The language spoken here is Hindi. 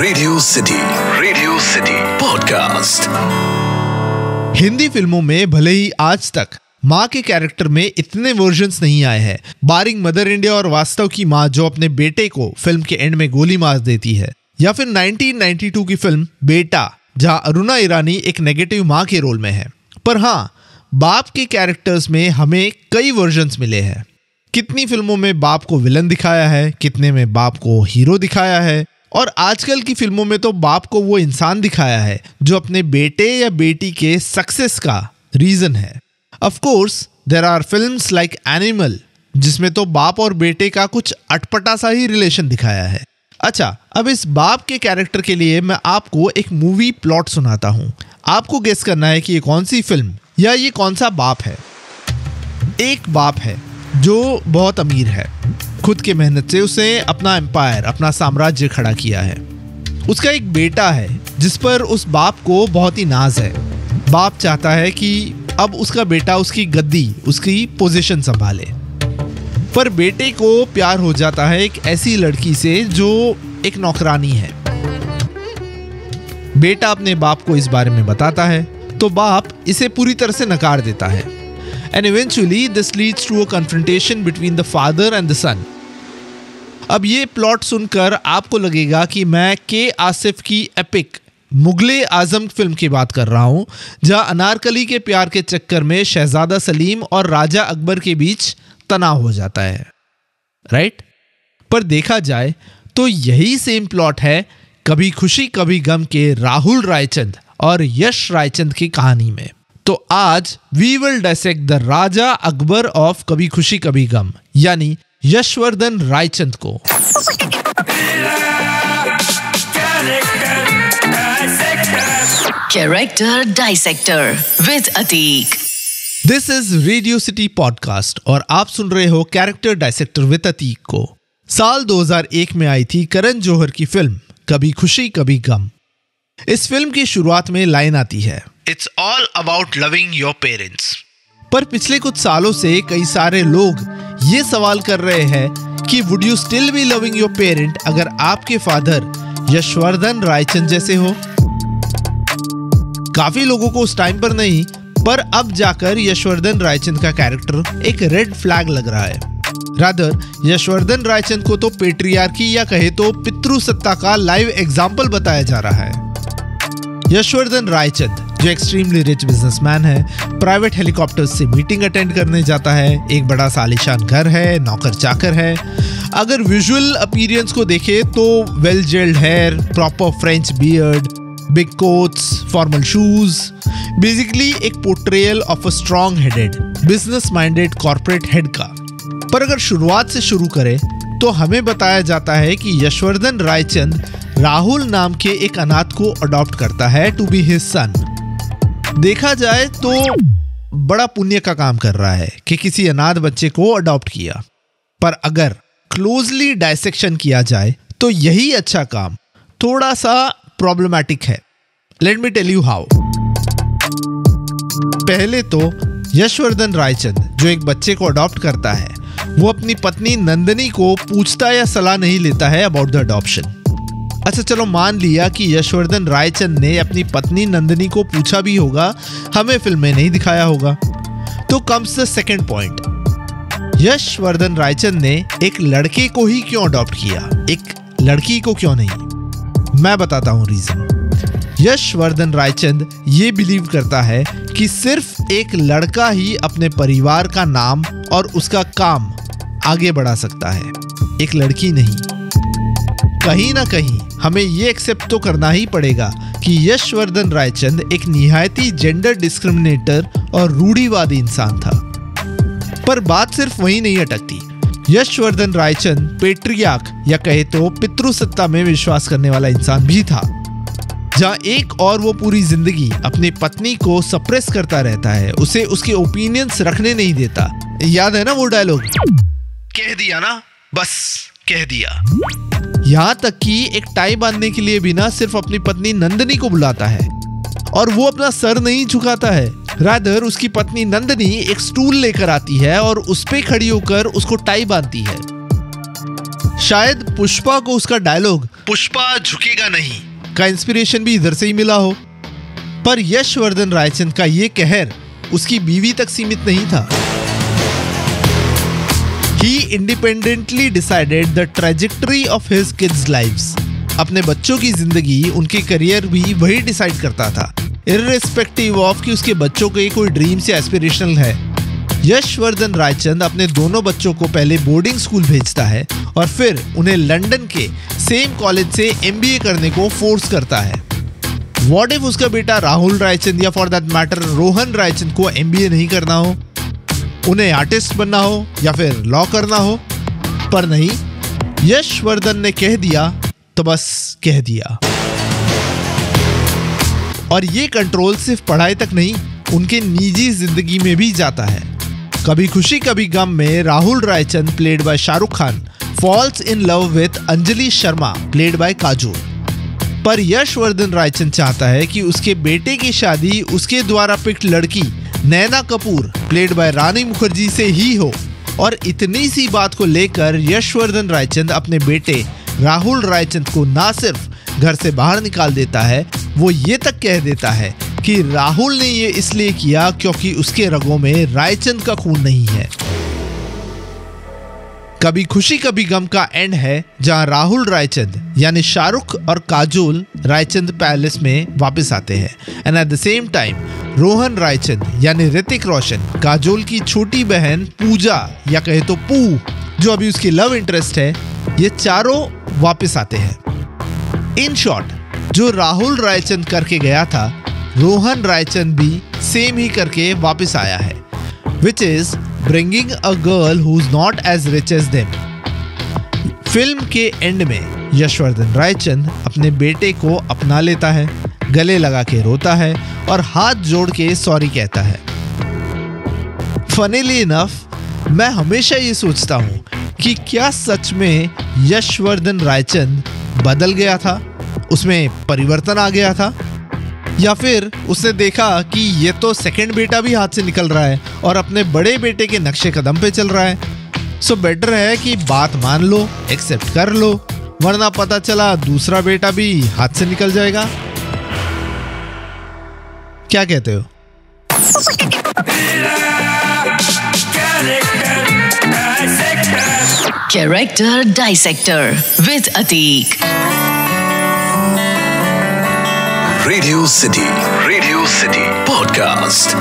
Radio City podcast. हिंदी फिल्मों में भले ही आज तक माँ के कैरेक्टर में इतने वर्जन्स नहीं आए हैं, बारिंग मदर इंडिया और वास्तव की माँ जो अपने बेटे को फिल्म के एंड में गोली मार देती है, या फिर 1992 की फिल्म बेटा जहां अरुणा ईरानी एक नेगेटिव माँ के रोल में है। पर हाँ, बाप के कैरेक्टर्स में हमें कई वर्जन्स मिले हैं। कितनी फिल्मों में बाप को विलन दिखाया है, कितने में बाप को हीरो दिखाया है, और आजकल की फिल्मों में तो बाप को वो इंसान दिखाया है जो अपने बेटे या बेटी के सक्सेस का रीजन है। Of course there are films like Animal जिसमें तो बाप और बेटे का कुछ अटपटा सा ही रिलेशन दिखाया है। अच्छा, अब इस बाप के कैरेक्टर के लिए मैं आपको एक मूवी प्लॉट सुनाता हूँ। आपको गेस करना है कि ये कौन सी फिल्म या ये कौन सा बाप है। एक बाप है जो बहुत अमीर है, खुद के मेहनत से उसने अपना एम्पायर, अपना साम्राज्य खड़ा किया है। उसका एक बेटा है जिस पर उस बाप को बहुत ही नाज है। बाप चाहता है कि अब उसका बेटा उसकी गद्दी, उसकी पोजीशन संभाले। पर बेटे को प्यार हो जाता है एक ऐसी लड़की से जो एक नौकरानी है। बेटा अपने बाप को इस बारे में बताता है तो बाप इसे पूरी तरह से नकार देता है। And eventually this leads to a confrontation between the father and the son. अब ये प्लॉट सुनकर आपको लगेगा कि मैं के आसिफ की एपिक मुगले आजम फिल्म की बात कर रहा हूँ, जहाँ अनारकली के प्यार के चक्कर में शहजादा सलीम और राजा अकबर के बीच तनाव हो जाता है, राइट? पर देखा जाए तो यही सेम प्लॉट है कभी खुशी कभी गम के राहुल रायचंद और यश रायचंद की कहानी में। तो आज वी विल डायसेक्ट द राजा अकबर ऑफ कभी खुशी कभी गम, यानी यशवर्धन रायचंद को। Character dissector with Atiq. This is Radio City podcast और आप सुन रहे हो कैरेक्टर डाइसेक्टर विद अतीक को। साल 2001 में आई थी करण जौहर की फिल्म कभी खुशी कभी गम। इस फिल्म की शुरुआत में लाइन आती है, it's all about loving your parents. पर पिछले कुछ सालों से कई सारे लोग ये सवाल कर रहे हैं कि would you still be loving your parent अगर आपके फादर यशवर्धन रायचंद जैसे हो। काफी लोगों को उस टाइम पर नहीं, पर अब जाकर यशवर्धन रायचंद का कैरेक्टर एक रेड फ्लैग लग रहा है। रादर यशवर्धन रायचंद को तो पेट्रियार्की या कहे तो पितृसत्ता का लाइव एग्जाम्पल बताया जा रहा है। यशवर्धन रायचंद जो एक्सट्रीमली रिच बिजनेसमैन है, प्राइवेट हेलीकॉप्टर से मीटिंग अटेंड करने जाता है, एक बड़ा सालिशान घर है, नौकर चाकर है। अगर विजुअल अपीयरेंस को देखे तो well gelled hair, proper French beard, big coats, formal shoes, basically एक portrayal of a strong headed business minded corporate head का। पर अगर शुरुआत से शुरू करें तो हमें बताया जाता है कि यशवर्धन रायचंद राहुल नाम के एक अनाथ को अडॉप्ट करता है टू बी हिज सन। देखा जाए तो बड़ा पुण्य का काम कर रहा है कि किसी अनाथ बच्चे को अडॉप्ट किया। पर अगर क्लोजली डायसेक्शन किया जाए तो यही अच्छा काम थोड़ा सा प्रॉब्लमैटिक है। Let me tell you how. पहले तो यशवर्धन रायचंद जो एक बच्चे को अडॉप्ट करता है, वो अपनी पत्नी नंदिनी को पूछता या सलाह नहीं लेता है अबाउट द अडॉप्शन। अच्छा चलो मान लिया कि यशवर्धन रायचंद ने अपनी पत्नी नंदिनी को पूछा भी होगा, हमें फिल्म में नहीं दिखाया होगा। तो comes the second point, Yashvardhan Raichand ने एक लड़के को ही क्यों अडॉप्ट किया, एक लड़की को क्यों नहीं? मैं बताता हूँ रीजन। यशवर्धन रायचंद ये बिलीव करता है कि सिर्फ एक लड़का ही अपने परिवार का नाम और उसका काम आगे बढ़ा सकता है, एक लड़की नहीं। कहीं ना कहीं हमें ये एक्सेप्ट तो करना ही पड़ेगा कि यशवर्धन रायचंद एक निहायती जेंडर डिस्क्रिमिनेटर और रूढ़िवादी इंसान था। पर बात सिर्फ वहीं नहीं अटकती। यशवर्धन रायचंद पेट्रियार्क या कहे तो पितृसत्ता में विश्वास करने वाला इंसान भी था, जहाँ एक और वो पूरी जिंदगी अपनी पत्नी को सप्रेस करता रहता है, उसे उसके ओपिनियंस रखने नहीं देता। याद है ना वो डायलॉग, कह दिया ना, बस कह दिया। यहाँ तक कि एक टाई बांधने के लिए भी ना सिर्फ अपनी पत्नी नंदिनी को बुलाता है और वो अपना सर नहीं झुकाता है। रादर उसकी पत्नी नंदिनी एक स्टूल लेकर आती है और उस पे खड़ी होकर उसको टाई बांधती है। शायद पुष्पा को उसका डायलॉग पुष्पा झुकेगा नहीं का इंस्पिरेशन भी इधर से ही मिला हो। पर यशवर्धन रायचंद का ये कहर उसकी बीवी तक सीमित नहीं था। He independently decided the trajectory of his kids' lives. अपने बच्चों की जिंदगी, उनके करियर भी वही डिसाइड करता था, irrespective of कि उसके बच्चों के कोई ड्रीम्स या एस्पिरेशनल है। यशवर्धन रायचंद अपने दोनों बच्चों को पहले बोर्डिंग स्कूल भेजता है और फिर उन्हें लंदन के सेम कॉलेज से MBA करने को फोर्स करता है। What if उसका बेटा राहुल रायचंद या for that matter Rohan Raichand को MBA नहीं करना हो, उन्हें आर्टिस्ट बनना हो या फिर लॉ करना हो? पर नहीं, यशवर्धन ने कह दिया तो बस कह दिया। और ये कंट्रोल सिर्फ पढ़ाई तक नहीं, उनके निजी जिंदगी में भी जाता है। कभी खुशी कभी गम में Rahul Raichand played by Shahrukh Khan falls in love with Anjali Sharma played by Kajol. पर यशवर्धन रायचंद चाहता है कि उसके बेटे की शादी उसके द्वारा पिक्ड लड़की नैना कपूर प्लेड बाय रानी मुखर्जी से ही हो। और इतनी सी बात को लेकर यशवर्धन रायचंद अपने बेटे राहुल रायचंद को ना सिर्फ घर से बाहर निकाल देता है, वो ये तक कह देता है कि राहुल ने ये इसलिए किया क्योंकि उसके रगों में रायचंद का खून नहीं है। कभी खुशी कभी गम का एंड है, जहां राहुल रायचंद यानी शाहरुख और काजोल रायचंद पैलेस में वापस आते हैं and at the same time Rohan Raichand यानी ऋतिक रोशन, काजोल की छोटी बहन पूजा या कहे तो पू, जो अभी उसकी लव इंटरेस्ट है, ये चारों वापस आते हैं। इन शॉर्ट, जो राहुल रायचंद करके गया था, रोहन रायचंद भी सेम ही करके वापस आया है, which is bringing a girl who's not as rich as them. Film के एंड में यशवर्धन रायचंद अपने बेटे को अपना लेता है, गले लगा के रोता है और हाथ जोड़ के सॉरी कहता है। फनीली इनफ, मैं हमेशा ये सोचता हूँ कि क्या सच में यशवर्धन रायचंद बदल गया था, उसमें परिवर्तन आ गया था, या फिर उसने देखा कि ये तो सेकंड बेटा भी हाथ से निकल रहा है और अपने बड़े बेटे के नक्शे कदम पे चल रहा है, सो बेटर है कि बात मान लो, एक्सेप्ट कर लो, वरना पता चला दूसरा बेटा भी हाथ से निकल जाएगा। क्या कहते हो? Character Dissector with Atik. Radio City Podcast.